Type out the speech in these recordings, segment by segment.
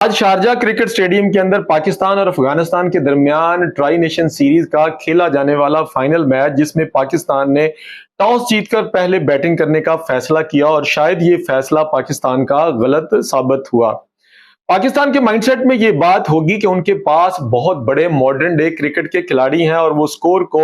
आज Sharjah cricket stadium के अंदर पाकिस्तान और अफगानिस्तान के दरमियान ट्राई नेशन सीरीज का खेला जाने वाला फाइनल मैच, जिसमें पाकिस्तान ने टॉस जीतकर पहले बैटिंग करने का फैसला किया और शायद ये फैसला पाकिस्तान का गलत साबित हुआ। पाकिस्तान के माइंडसेट में ये बात होगी कि उनके पास बहुत बड़े मॉडर्न डे क्रिकेट के खिलाड़ी हैं और वो स्कोर को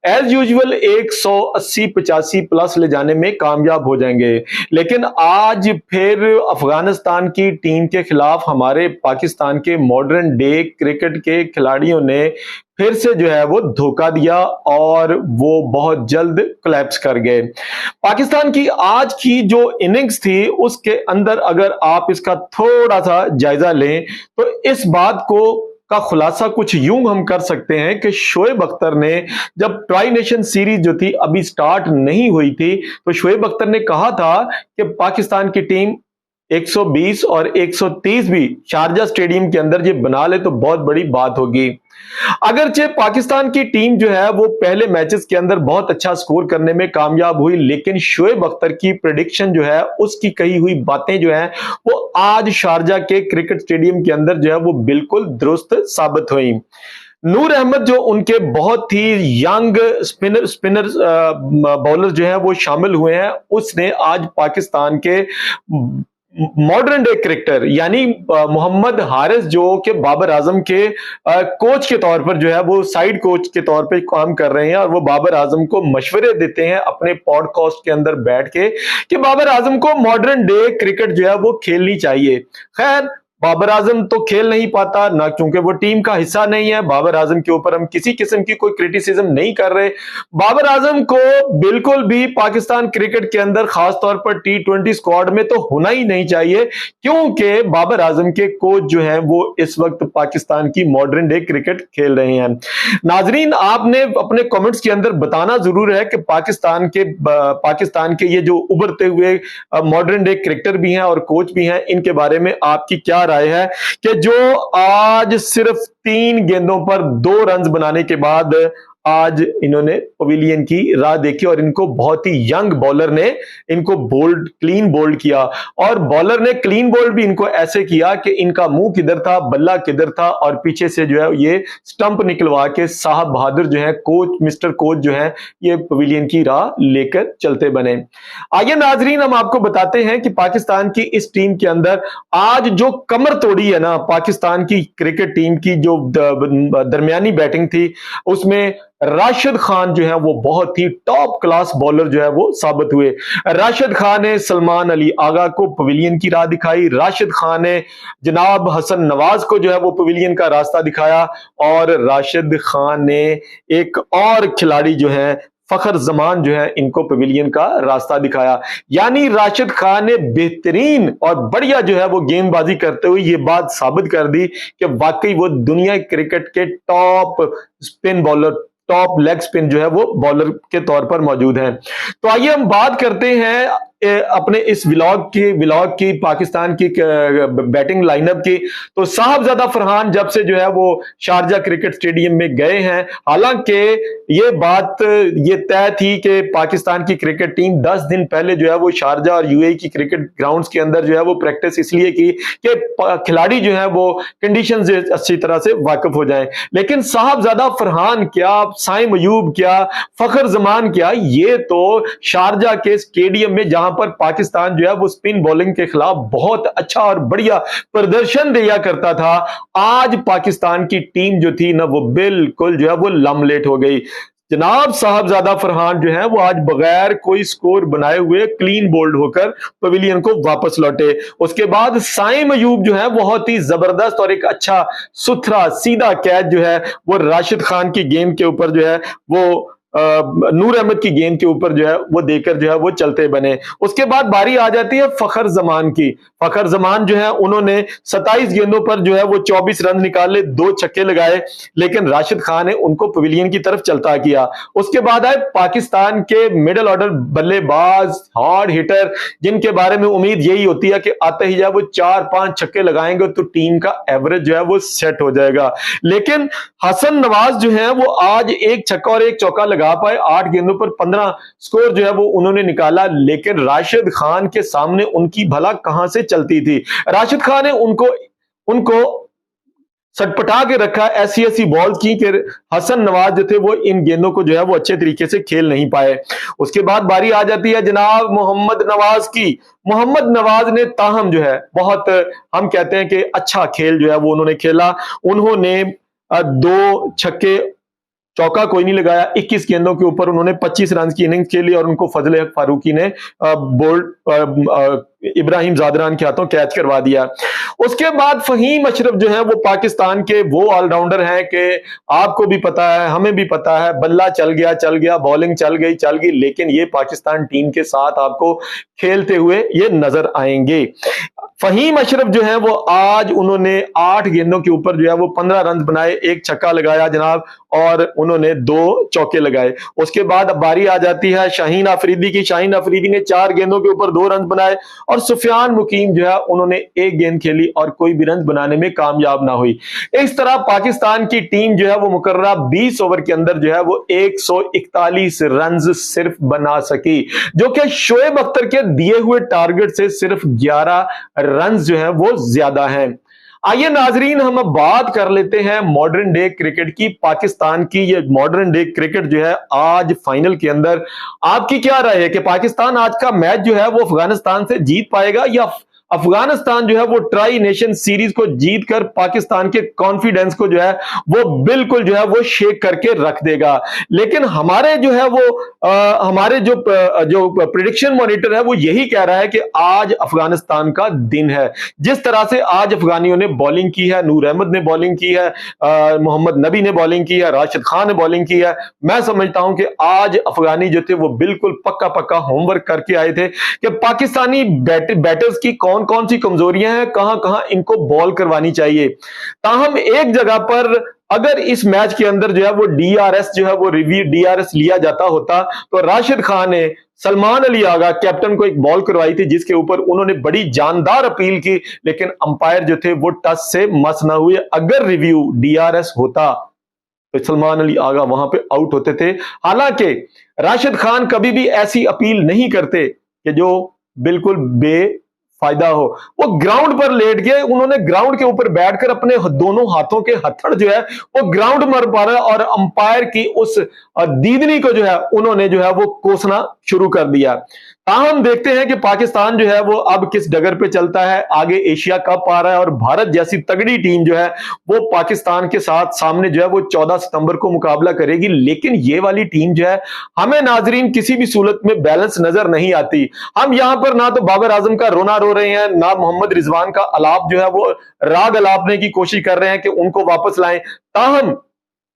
एज यूजुअल 180-85 प्लस ले जाने में कामयाब हो जाएंगे। लेकिन आज फिर अफगानिस्तान की टीम के खिलाफ हमारे पाकिस्तान के मॉडर्न डे क्रिकेट के खिलाड़ियों ने फिर से जो है वो धोखा दिया और वो बहुत जल्द कोलैप्स कर गए। पाकिस्तान की आज की जो इनिंग्स थी उसके अंदर अगर आप इसका थोड़ा सा जायजा लें तो इस बात को का खुलासा कुछ यूं हम कर सकते हैं कि शोएब अख्तर ने जब ट्राई नेशन सीरीज जो थी अभी स्टार्ट नहीं हुई थी तो शोएब अख्तर ने कहा था कि पाकिस्तान की टीम 120 और 130 भी शारजा स्टेडियम के अंदर ये बना ले तो बहुत बड़ी बात होगी। अगरचे पाकिस्तान की टीम जो है वो पहले मैचेस के अंदर बहुत अच्छा स्कोर करने में कामयाब हुई, लेकिन शोएब अख्तर की प्रेडिक्शन जो है उसकी कही हुई बातें जो है वो आज शारजा के क्रिकेट स्टेडियम के अंदर जो है वो बिल्कुल दुरुस्त साबित हुई। नूर अहमद जो उनके बहुत ही यंग स्पिनर बॉलर जो है वो शामिल हुए हैं, उसने आज पाकिस्तान के मॉडर्न डे क्रिकेटर यानी मोहम्मद हारिस जो कि बाबर आजम के कोच के तौर पर जो है वो साइड कोच के तौर पे काम कर रहे हैं और वो बाबर आजम को मशवरे देते हैं अपने पॉडकास्ट के अंदर बैठ के कि बाबर आजम को मॉडर्न डे क्रिकेट जो है वो खेलनी चाहिए। खैर, बाबर आजम तो खेल नहीं पाता ना, क्योंकि वो टीम का हिस्सा नहीं है। बाबर आजम के ऊपर हम किसी किस्म की कोई क्रिटिसिज्म नहीं कर रहे। बाबर आजम को बिल्कुल भी पाकिस्तान क्रिकेट के अंदर खास तौर पर T20 स्क्वाड में तो होना ही नहीं चाहिए, क्योंकि बाबर आजम के कोच जो हैं वो इस वक्त पाकिस्तान की मॉडर्न डे क्रिकेट खेल रहे हैं। नाजरीन, आपने अपने कमेंट्स के अंदर बताना जरूर है कि पाकिस्तान के ये जो उभरते हुए मॉडर्न डे क्रिकेटर भी हैं और कोच भी हैं, इनके बारे में आपकी क्या राय है कि जो आज सिर्फ 3 गेंदों पर 2 रन बनाने के बाद आज इन्होंने पवेलियन की राह देखी और इनको बहुत ही यंग बॉलर ने इनको क्लीन बोल्ड किया और बॉलर ने क्लीन बोल्ड भी इनको ऐसे किया कि इनका मुंह किधर था, बल्ला किधर था और पीछे से जो है ये स्टंप निकलवा के साहब बहादुर जो है मिस्टर कोच जो है ये पवेलियन की राह लेकर चलते बने। आइए नाजरीन, हम आपको बताते हैं कि पाकिस्तान की इस टीम के अंदर आज जो कमर तोड़ी है ना पाकिस्तान की क्रिकेट टीम की, जो दरमियानी बैटिंग थी उसमें राशिद खान जो है वो बहुत ही टॉप क्लास बॉलर जो है वो साबित हुए। राशिद खान ने सलमान अली आगा को पवेलियन की राह दिखाई, राशिद खान ने जनाब हसन नवाज को जो है वो पवेलियन का रास्ता दिखाया और राशिद खान ने एक और खिलाड़ी जो है फखर जमान जो है इनको पवेलियन का रास्ता दिखाया। यानी राशिद खान ने बेहतरीन और बढ़िया जो है वो गेंदबाजी करते हुए ये बात साबित कर दी कि वाकई वो दुनिया क्रिकेट के top spin bowler, top leg spin जो है वो बॉलर के तौर पर मौजूद हैं। तो आइए हम बात करते हैं अपने इस व्लॉग की पाकिस्तान की बैटिंग लाइनअप की। तो साहबजादा फरहान जब से जो है वो शारजा क्रिकेट स्टेडियम में गए हैं, हालांकि ये बात ये तय थी कि पाकिस्तान की क्रिकेट टीम 10 दिन पहले जो है वो शारजा और यूएई की क्रिकेट ग्राउंड्स के अंदर जो है वो प्रैक्टिस इसलिए की कि खिलाड़ी जो है वो कंडीशन से अच्छी तरह से वाकिफ हो जाएं। लेकिन साहबजादा फरहान क्या, साइम अयूब क्या, फखर जमान क्या, ये तो शारजा के स्टेडियम में जहां पर पाकिस्तान जो है वो स्पिन बॉलिंग के खिलाफ बहुत अच्छा और बढ़िया प्रदर्शन दिया करता था, आज पाकिस्तान की टीम जो थी ना वो बिल्कुल जो है वो लमलेट हो गई। जनाब साहबजादा फरहान जो है वो आज बगैर कोई स्कोर बनाए हुए क्लीन बोल्ड होकर पवेलियन को वापस लौटे। उसके बाद साइम अयूब जो है बहुत ही जबरदस्त और एक अच्छा सुथरा सीधा कैच जो है वो राशिद खान की गेंद के ऊपर जो है वो नूर अहमद की गेंद के ऊपर जो है वो देकर जो है वो चलते बने। उसके बाद बारी आ जाती है फखर जमान की। फखर जमान जो है उन्होंने 27 गेंदों पर जो है वो 24 रन निकाले, 2 छक्के लगाए, लेकिन राशिद खान ने उनको पवेलियन की तरफ चलता किया। उसके बाद आए पाकिस्तान के मिडिल ऑर्डर बल्लेबाज, हार्ड हिटर, जिनके बारे में उम्मीद यही होती है कि आते ही जब वो 4-5 छक्के लगाएंगे तो टीम का एवरेज जो है वो सेट हो जाएगा। लेकिन हसन नवाज जो है वो आज 1 छक्का और 1 चौका लगा पाए, 8 गेंदों पर 15 स्कोर जो है वो उन्होंने निकाला, लेकिन राशिद खान के सामने उनकी भला कहां से चलती थी। राशिद खान ने उनको उनको सटपटा के रखा, ऐसी ऐसी बॉल की कि हसन नवाज जो थे वो इन गेंदों को जो है वो अच्छे तरीके से खेल नहीं पाए। उसके बाद बारी आ जाती है जनाब मोहम्मद नवाज की। मोहम्मद नवाज ने ताहम जो है बहुत, हम कहते हैं कि अच्छा खेल जो है वो उन्होंने खेला। उन्होंने 2 छक्के, चौका कोई नहीं लगाया, 21 गेंदों के ऊपर उन्होंने 25 रन की इनिंग्स खेली और उनको फजल हक फारूकी ने बोल्ड इब्राहिम जादरान के हाथों कैच करवा दिया। उसके बाद फहीम अशरफ जो है वो पाकिस्तान के वो ऑलराउंडर हैं कि आपको भी पता है, हमें भी पता है, बल्ला चल गया, बॉलिंग चल गई, लेकिन ये पाकिस्तान टीम के साथ आपको खेलते हुए ये नजर आएंगे। फहीम अशरफ जो है वो आज उन्होंने 8 गेंदों के ऊपर जो है वो 15 रन बनाए, 1 छक्का लगाया जनाब, और उन्होंने 2 चौके लगाए। उसके बाद बारी आ जाती है शाहीन अफरीदी की। शाहीन अफरीदी ने 4 गेंदों के ऊपर 2 रन बनाए, और सुफियान मुकीम जो है उन्होंने 1 गेंद खेली और कोई भी रन बनाने में कामयाब ना हुई। इस तरह पाकिस्तान की टीम जो है वो मुकर्ररा 20 ओवर के अंदर जो है वो 141 रन सिर्फ बना सकी, जो कि शोएब अख्तर के दिए हुए टारगेट से सिर्फ 11 रन जो है वो ज्यादा हैं। आइए नाजरीन, हम अब बात कर लेते हैं मॉडर्न डे क्रिकेट की, पाकिस्तान की। ये मॉडर्न डे क्रिकेट जो है आज फाइनल के अंदर आपकी क्या राय है कि पाकिस्तान आज का मैच जो है वो अफगानिस्तान से जीत पाएगा, या अफगानिस्तान जो है वो ट्राई नेशन सीरीज को जीतकर पाकिस्तान के कॉन्फिडेंस को जो है वो बिल्कुल जो है वो शेक करके रख देगा? लेकिन हमारे जो है वो हमारे जो प्रेडिक्शन मॉनिटर है वो यही कह रहा है कि आज अफगानिस्तान का दिन है। जिस तरह से आज अफगानियों ने बॉलिंग की है, नूर अहमद ने बॉलिंग की है, मोहम्मद नबी ने बॉलिंग की है, राशिद खान ने बॉलिंग की है, मैं समझता हूं कि आज अफगानी जो थे वो बिल्कुल पक्का होमवर्क करके आए थे कि पाकिस्तानी बैटर्स की कौन कौन सी कमजोरियां हैं, कहां कहां इनको बॉल करवानी चाहिए। ताहम एक जगह पर अगर इस मैच के अंदर जो है वो डीआरएस जो है वो रिव्यू डीआरएस लिया जाता होता तो राशिद खान ने सलमान अली आगा कैप्टन को एक बॉल करवाई थी जिसके ऊपर उन्होंने बड़ी जानदार अपील की, लेकिन अंपायर जो थे वो टच से मस ना हुए। अगर रिव्यू डीआरएस होता तो सलमान अली आगा वहां पे आउट होते थे। हालांकि राशिद खान कभी भी ऐसी अपील नहीं करते कि जो बिल्कुल बेफायदा हो। वो ग्राउंड पर लेट गए, उन्होंने ग्राउंड के ऊपर बैठकर अपने दोनों हाथों के हथड़ जो है वो ग्राउंड मर पा रहा है, और अंपायर की उस दीदनी को जो है उन्होंने जो है वो कोसना शुरू कर दिया। ताहम देखते हैं कि पाकिस्तान जो है वो अब किस डगर पे चलता है। आगे एशिया कप आ रहा है और भारत जैसी तगड़ी टीम जो है वो पाकिस्तान के साथ सामने जो है वो 14 सितंबर को मुकाबला करेगी। लेकिन ये वाली टीम जो है हमें नाजरीन किसी भी सूरत में बैलेंस नजर नहीं आती। हम यहां पर ना तो बाबर आजम का रोना रो रहे हैं, ना मोहम्मद रिजवान का अलाप जो है वो राग अलापने की कोशिश कर रहे हैं कि उनको वापस लाएं।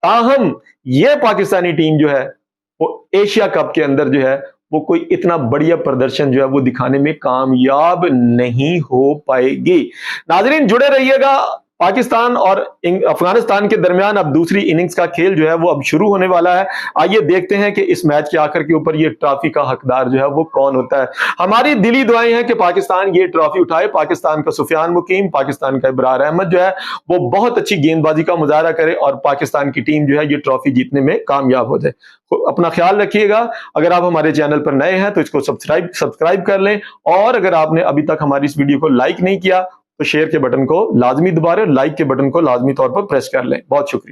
ताहम ये पाकिस्तानी टीम जो है वो एशिया कप के अंदर जो है वो कोई इतना बढ़िया प्रदर्शन जो है वो दिखाने में कामयाब नहीं हो पाएगी। नाजरीन जुड़े रहिएगा। पाकिस्तान और अफगानिस्तान के दरमियान अब दूसरी इनिंग्स का खेल जो है वो अब शुरू होने वाला है। आइए देखते हैं कि इस मैच के आखिर के ऊपर ये ट्रॉफी का हकदार जो है वो कौन होता है। हमारी दिली दुआएं हैं कि पाकिस्तान ये ट्रॉफी उठाए, पाकिस्तान का सुफियान मुकीम, पाकिस्तान का इब्रार अहमद जो है वो बहुत अच्छी गेंदबाजी का मुजाहरा करे और पाकिस्तान की टीम जो है ये ट्रॉफी जीतने में कामयाब हो जाए। अपना ख्याल रखिएगा। अगर आप हमारे चैनल पर नए हैं तो इसको सब्सक्राइब कर लें, और अगर आपने अभी तक हमारी इस वीडियो को लाइक नहीं किया तो शेयर के बटन को लाजमी दबा लें, लाइक के बटन को लाजमी तौर पर प्रेस कर लें। बहुत शुक्रिया।